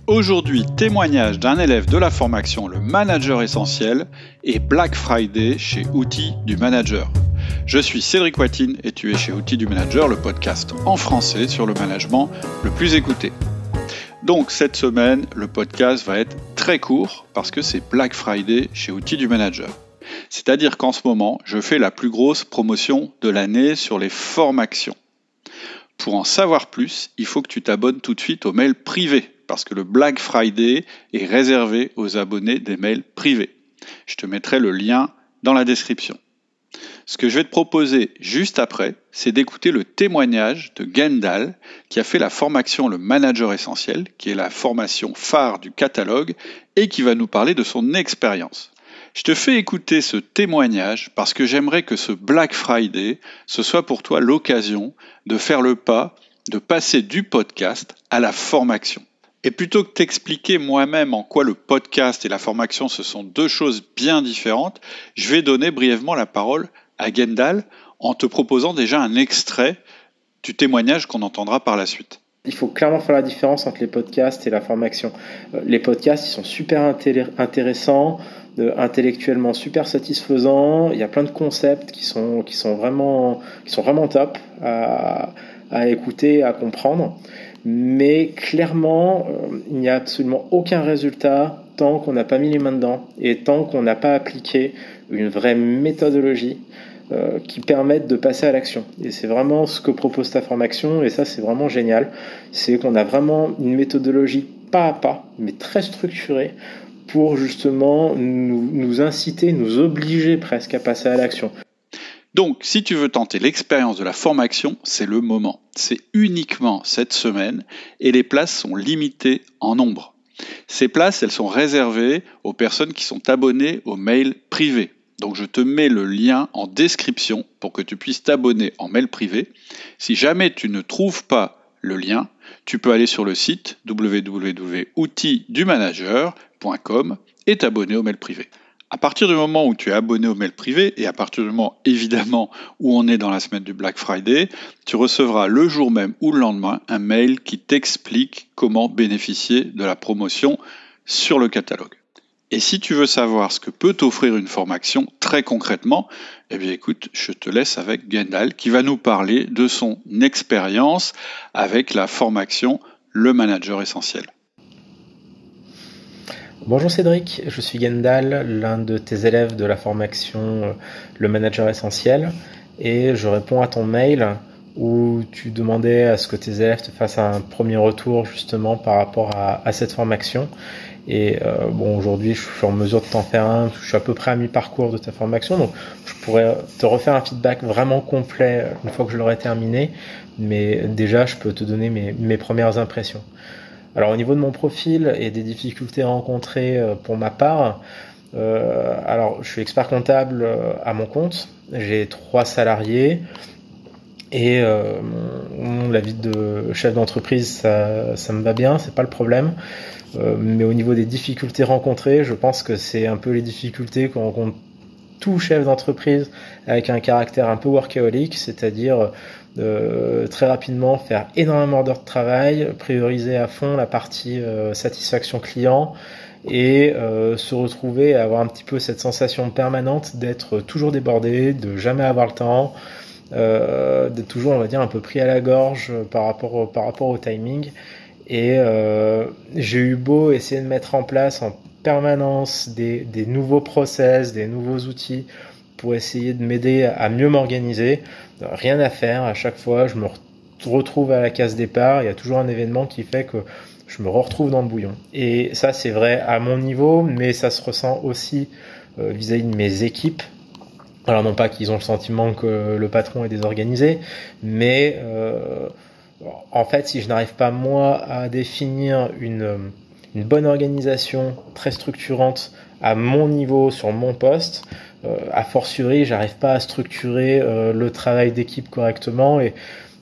Aujourd'hui, témoignage d'un élève de la formation Le Manager Essentiel et Black Friday chez Outils du Manager. Je suis Cédric Watine et tu es chez Outils du Manager, le podcast en français sur le management le plus écouté. Donc cette semaine, le podcast va être très court parce que c'est Black Friday chez Outils du Manager. C'est-à-dire qu'en ce moment, je fais la plus grosse promotion de l'année sur les formations. Pour en savoir plus, il faut que tu t'abonnes tout de suite aux mails privés, parce que le Black Friday est réservé aux abonnés des mails privés. Je te mettrai le lien dans la description. Ce que je vais te proposer juste après, c'est d'écouter le témoignage de Gendal, qui a fait la formation Le Manager Essentiel, qui est la formation phare du catalogue, et qui va nous parler de son expérience. Je te fais écouter ce témoignage parce que j'aimerais que ce Black Friday, ce soit pour toi l'occasion de faire le pas, de passer du podcast à la formation. Et plutôt que t'expliquer moi-même en quoi le podcast et la formation ce sont deux choses bien différentes, je vais donner brièvement la parole à Gendal en te proposant déjà un extrait du témoignage qu'on entendra par la suite. Il faut clairement faire la différence entre les podcasts et la formation. Les podcasts, ils sont super intéressants, intellectuellement super satisfaisants. Il y a plein de concepts qui sont vraiment top à écouter, à comprendre. Mais clairement, il n'y a absolument aucun résultat tant qu'on n'a pas mis les mains dedans et tant qu'on n'a pas appliqué une vraie méthodologie qui permettent de passer à l'action. Et c'est vraiment ce que propose ta formation, et ça c'est vraiment génial. C'est qu'on a vraiment une méthodologie pas à pas, mais très structurée, pour justement nous inciter, nous obliger presque à passer à l'action. Donc, si tu veux tenter l'expérience de la formation, c'est le moment. C'est uniquement cette semaine et les places sont limitées en nombre. Ces places, elles sont réservées aux personnes qui sont abonnées aux mails privés. Donc, je te mets le lien en description pour que tu puisses t'abonner en mail privé. Si jamais tu ne trouves pas le lien, tu peux aller sur le site www.outildumanager.com et t'abonner au mail privé. À partir du moment où tu es abonné au mail privé et à partir du moment évidemment où on est dans la semaine du Black Friday, tu recevras le jour même ou le lendemain un mail qui t'explique comment bénéficier de la promotion sur le catalogue. Et si tu veux savoir ce que peut t'offrir une formation très concrètement, eh bien écoute, je te laisse avec Gendal qui va nous parler de son expérience avec la formation Le Manager Essentiel. Bonjour Cédric, je suis Gendal, l'un de tes élèves de la formation Le Manager Essentiel, et je réponds à ton mail où tu demandais à ce que tes élèves te fassent un premier retour justement par rapport à cette formation. Et aujourd'hui je suis en mesure de t'en faire un, je suis à peu près à mi-parcours de ta formation, donc je pourrais te refaire un feedback vraiment complet une fois que je l'aurai terminé, mais déjà je peux te donner mes premières impressions. Alors au niveau de mon profil et des difficultés rencontrées pour ma part, alors je suis expert comptable à mon compte, j'ai 3 salariés et la vie de chef d'entreprise ça me va bien, c'est pas le problème. Mais au niveau des difficultés rencontrées, je pense que c'est un peu les difficultés qu'on rencontre tout chef d'entreprise avec un caractère un peu workaholic, c'est-à-dire très rapidement faire énormément d'heures de travail, prioriser à fond la partie satisfaction client et se retrouver à avoir un petit peu cette sensation permanente d'être toujours débordé, de jamais avoir le temps, d'être toujours, on va dire, un peu pris à la gorge par rapport au timing. Et j'ai eu beau essayer de mettre en place en permanence des nouveaux process, des nouveaux outils pour essayer de m'aider à mieux m'organiser, rien à faire. À chaque fois, je me retrouve à la case départ. Il y a toujours un événement qui fait que je me retrouve dans le bouillon. Et ça, c'est vrai à mon niveau, mais ça se ressent aussi vis-à-vis de mes équipes. Alors non pas qu'ils ont le sentiment que le patron est désorganisé, mais en fait, si je n'arrive pas moi à définir une bonne organisation très structurante à mon niveau sur mon poste, a fortiori, j'arrive pas à structurer le travail d'équipe correctement, et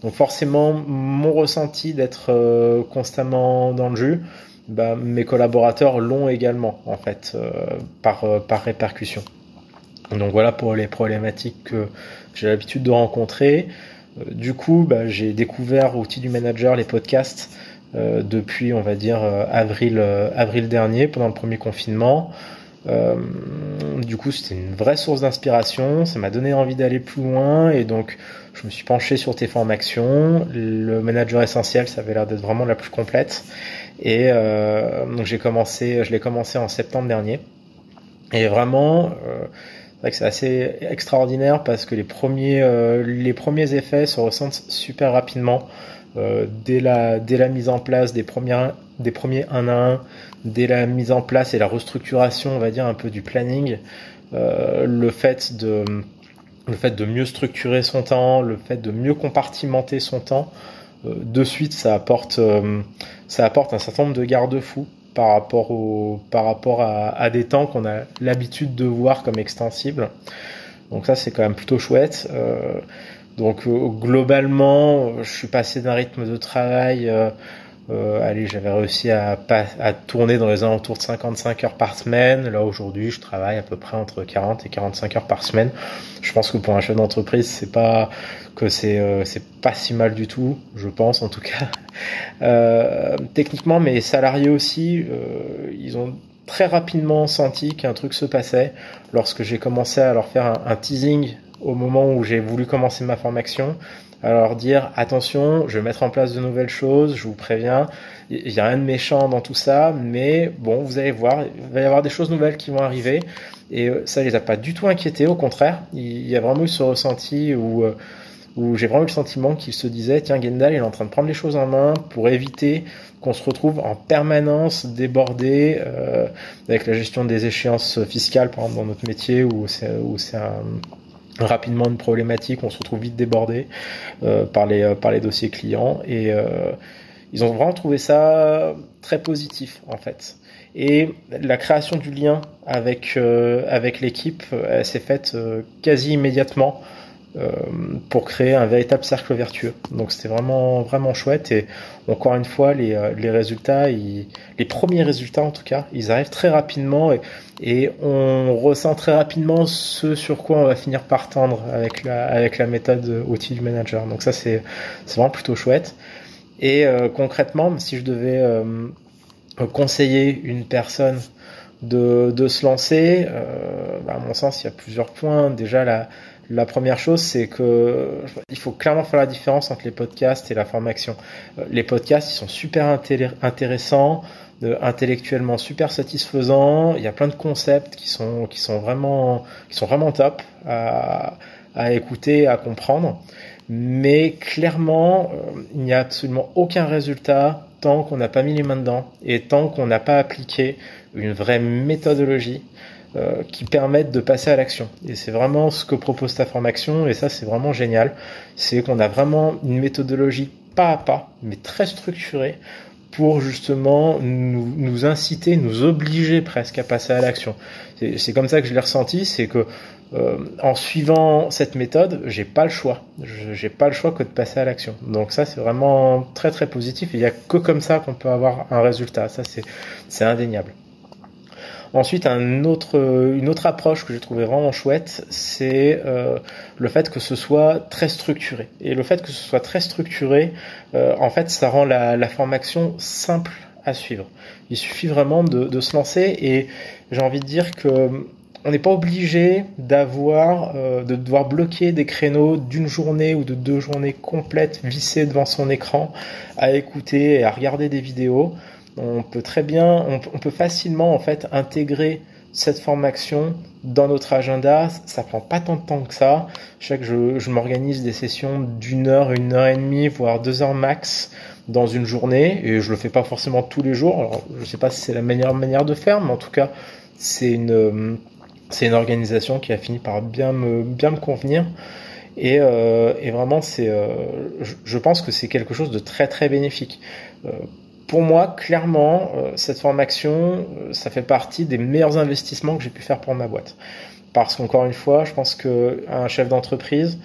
donc forcément mon ressenti d'être constamment dans le jus, mes collaborateurs l'ont également en fait par répercussion. Donc voilà pour les problématiques que j'ai l'habitude de rencontrer. Du coup, j'ai découvert Outils du Manager, les podcasts, depuis, on va dire, avril dernier, pendant le premier confinement. Du coup, c'était une vraie source d'inspiration, ça m'a donné envie d'aller plus loin, et donc je me suis penché sur tes formations. Le manager essentiel, ça avait l'air d'être vraiment la plus complète, et donc je l'ai commencé en septembre dernier, et vraiment c'est vrai que c'est assez extraordinaire parce que les premiers effets se ressentent super rapidement, dès la mise en place des premiers 1 à 1, dès la mise en place et la restructuration, on va dire, un peu du planning, le fait de mieux structurer son temps, le fait de mieux compartimenter son temps, de suite ça apporte un certain nombre de garde-fous par rapport à des temps qu'on a l'habitude de voir comme extensibles. Donc ça, c'est quand même plutôt chouette. Donc globalement, je suis passé d'un rythme de travail, j'avais réussi à tourner dans les alentours de 55 heures par semaine. Là, aujourd'hui, je travaille à peu près entre 40 et 45 heures par semaine. Je pense que pour un chef d'entreprise, c'est pas si mal du tout, je pense en tout cas. Techniquement, mes salariés aussi, ils ont très rapidement senti qu'un truc se passait lorsque j'ai commencé à leur faire un teasing au moment où j'ai voulu commencer ma formation, à leur dire attention, je vais mettre en place de nouvelles choses, je vous préviens, il n'y a rien de méchant dans tout ça, mais bon, vous allez voir, il va y avoir des choses nouvelles qui vont arriver, et ça les a pas du tout inquiétés, au contraire, il y a vraiment eu ce ressenti où j'ai vraiment eu le sentiment qu'ils se disaient tiens, Gendal, il est en train de prendre les choses en main pour éviter qu'on se retrouve en permanence débordé avec la gestion des échéances fiscales, par exemple dans notre métier où c'est rapidement une problématique, on se retrouve vite débordé par les dossiers clients, et ils ont vraiment trouvé ça très positif en fait. Et la création du lien avec l'équipe, elle s'est faite quasi immédiatement pour créer un véritable cercle vertueux. Donc c'était vraiment vraiment chouette, et encore une fois les résultats, les premiers résultats en tout cas, ils arrivent très rapidement, et on ressent très rapidement ce sur quoi on va finir par tendre avec la méthode outil du manager. Donc ça c'est vraiment plutôt chouette. Et concrètement, si je devais conseiller une personne de se lancer, à mon sens il y a plusieurs points. Déjà la première chose, c'est que il faut clairement faire la différence entre les podcasts et la formation. Les podcasts, ils sont super intéressants, intellectuellement super satisfaisants. Il y a plein de concepts qui sont vraiment top à écouter, à comprendre. Mais clairement, il n'y a absolument aucun résultat tant qu'on n'a pas mis les mains dedans et tant qu'on n'a pas appliqué une vraie méthodologie qui permettent de passer à l'action. Et c'est vraiment ce que propose ta formation, et ça c'est vraiment génial. C'est qu'on a vraiment une méthodologie pas à pas, mais très structurée, pour justement nous inciter, nous obliger presque à passer à l'action. C'est comme ça que je l'ai ressenti, c'est que en suivant cette méthode, j'ai pas le choix. J'ai pas le choix que de passer à l'action. Donc ça c'est vraiment très très positif, et il y a que comme ça qu'on peut avoir un résultat. Ça c'est indéniable. Ensuite, une autre approche que j'ai trouvé vraiment chouette, c'est le fait que ce soit très structuré. Et le fait que ce soit très structuré, en fait, ça rend la formation simple à suivre. Il suffit vraiment de se lancer, et j'ai envie de dire que on n'est pas obligé de devoir bloquer des créneaux d'une journée ou de 2 journées complètes vissées devant son écran à écouter et à regarder des vidéos. On peut facilement en fait intégrer cette formation dans notre agenda. Ça prend pas tant de temps que ça. Je sais que je m'organise des sessions d'1 heure, 1 heure et demie, voire 2 heures max dans une journée, et je le fais pas forcément tous les jours. Alors, je sais pas si c'est la meilleure manière de faire, mais en tout cas, c'est une organisation qui a fini par bien me convenir. Et vraiment, je pense que c'est quelque chose de très très bénéfique. Pour moi, clairement, cette formation, ça fait partie des meilleurs investissements que j'ai pu faire pour ma boîte. Parce qu'encore une fois, je pense qu'un chef d'entreprise,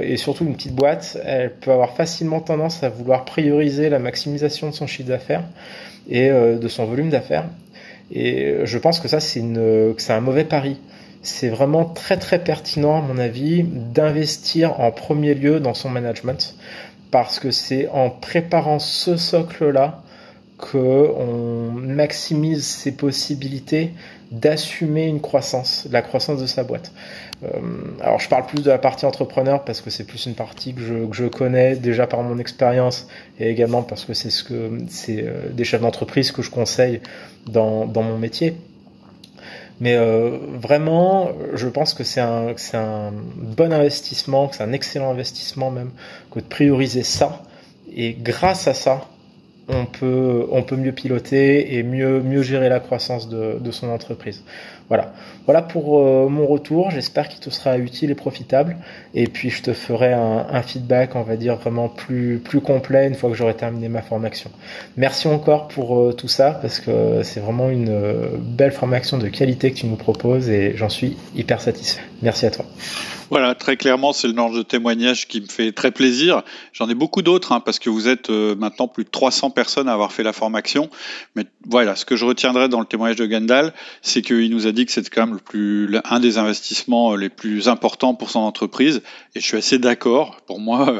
et surtout une petite boîte, elle peut avoir facilement tendance à vouloir prioriser la maximisation de son chiffre d'affaires et de son volume d'affaires. Et je pense que ça, c'est un mauvais pari. C'est vraiment très très pertinent, à mon avis, d'investir en premier lieu dans son management. parce que c'est en préparant ce socle-là qu'on maximise ses possibilités d'assumer une croissance, la croissance de sa boîte. Alors je parle plus de la partie entrepreneur parce que c'est plus une partie que je connais déjà par mon expérience et également parce que c'est des chefs d'entreprise que je conseille dans mon métier. Mais vraiment, je pense que c'est un bon investissement, que c'est un excellent investissement même, que de prioriser ça. Et grâce à ça, on peut mieux piloter et mieux gérer la croissance de son entreprise. Voilà pour mon retour. J'espère qu'il te sera utile et profitable. Et puis je te ferai un feedback, on va dire vraiment plus complet une fois que j'aurai terminé ma formation. Merci encore pour tout ça parce que c'est vraiment une belle formation de qualité que tu nous proposes et j'en suis hyper satisfait. Merci à toi. Voilà, très clairement, c'est le genre de témoignage qui me fait très plaisir. J'en ai beaucoup d'autres, parce que vous êtes maintenant plus de 300 personnes à avoir fait la formation. Mais voilà, ce que je retiendrai dans le témoignage de Gandal, c'est qu'il nous a dit que c'est quand même un des investissements les plus importants pour son entreprise. Et je suis assez d'accord. Pour moi,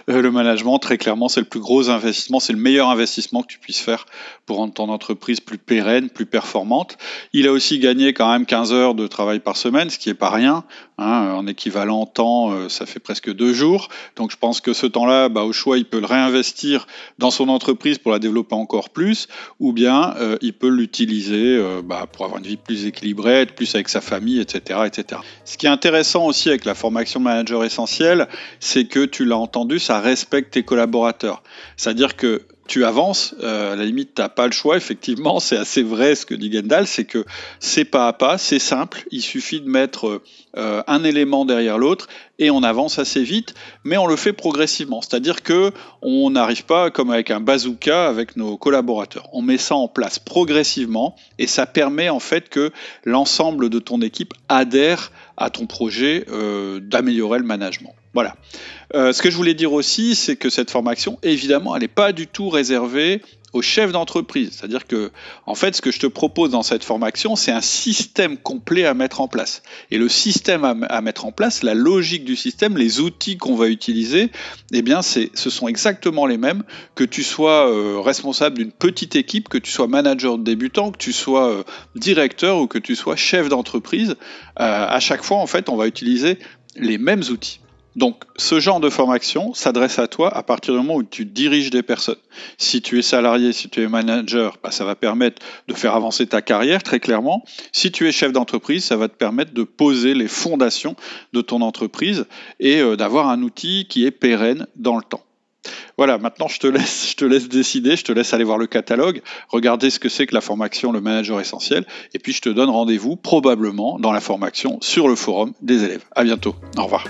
le management, très clairement, c'est le plus gros investissement, c'est le meilleur investissement que tu puisses faire pour rendre ton entreprise plus pérenne, plus performante. Il a aussi gagné quand même 15 heures de travail par semaine, ce qui est pas rien. En équivalent temps, ça fait presque 2 jours. Donc je pense que ce temps-là, au choix, il peut le réinvestir dans son entreprise pour la développer encore plus, ou bien il peut l'utiliser pour avoir une vie plus équilibrée, être plus avec sa famille, etc., etc. Ce qui est intéressant aussi avec la formation Manager Essentiel, c'est que tu l'as entendu, ça respecte tes collaborateurs. C'est-à-dire que tu avances, à la limite, tu n'as pas le choix, effectivement, c'est assez vrai ce que dit Gandal, c'est que c'est pas à pas, c'est simple, il suffit de mettre un élément derrière l'autre et on avance assez vite, mais on le fait progressivement, c'est-à-dire que on n'arrive pas comme avec un bazooka avec nos collaborateurs, on met ça en place progressivement et ça permet en fait que l'ensemble de ton équipe adhère à ton projet d'améliorer le management. Voilà. Ce que je voulais dire aussi, c'est que cette formation, évidemment, elle n'est pas du tout réservée aux chefs d'entreprise. C'est-à-dire que, en fait, ce que je te propose dans cette formation, c'est un système complet à mettre en place. Et le système à mettre en place, la logique du système, les outils qu'on va utiliser, eh bien, ce sont exactement les mêmes, que tu sois responsable d'une petite équipe, que tu sois manager débutant, que tu sois directeur ou que tu sois chef d'entreprise. À chaque fois, en fait, on va utiliser les mêmes outils. Donc, ce genre de formation s'adresse à toi à partir du moment où tu diriges des personnes. Si tu es salarié, si tu es manager, ça va permettre de faire avancer ta carrière, très clairement. Si tu es chef d'entreprise, ça va te permettre de poser les fondations de ton entreprise et d'avoir un outil qui est pérenne dans le temps. Voilà, maintenant je te laisse décider, je te laisse aller voir le catalogue, regarder ce que c'est que la formation Le Manager Essentiel, et puis je te donne rendez-vous probablement dans la formation sur le forum des élèves. À bientôt, au revoir.